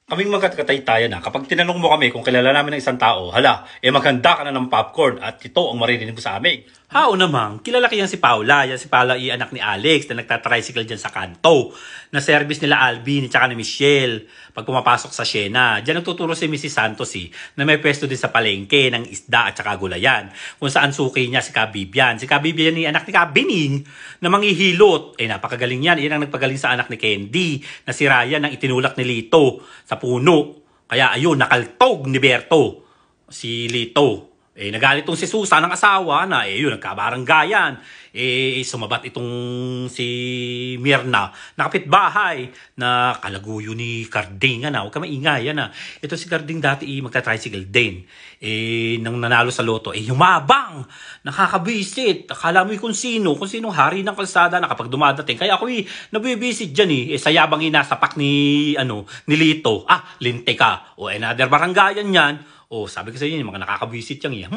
Kaming magkatay-tayan na kapag tinanong mo kami kung kilala namin ng isang tao, hala, maghanda ka na ng popcorn at ito ang maririnig mo sa amin. Hao naman, kilala ko yan si Paula. Yan si Paula anak ni Alex na nagtatricycle dyan sa kanto. Na service nila Alvin at saka ni Michelle pag pumapasok sa Siena. Diyan nagtuturo si Mrs. Santos na may pwesto din sa palengke ng isda at saka gulayan. Kung saan suki niya si Kabibian. Si Kabibian ni anak ni Kabining na manghihilot. Napakagaling yan. Yan ang nagpagaling sa anak ni Candy na si Ryan ang itinulak ni Lito sa puno. Kaya ayun, nakaltog ni Berto si Lito. Nagalit tong si Susan ng asawa na yun, nagkabaranggayan. Sumabat itong si Mirna na kapitbahay na kalaguyo ni Carding. Huwag ka maingay. Ito si Carding dati magta-tricycle din. Nang nanalo sa loto, humabang. Nakakabisit. Akala mo kung sinong hari ng kalsada na kapag dumadating. Kaya ako nabibisit dyan sayabang inasapak ni Lito. Linte ka. Another baranggayan yan. Sabi ko sa inyo, yung mga nakakabisit yan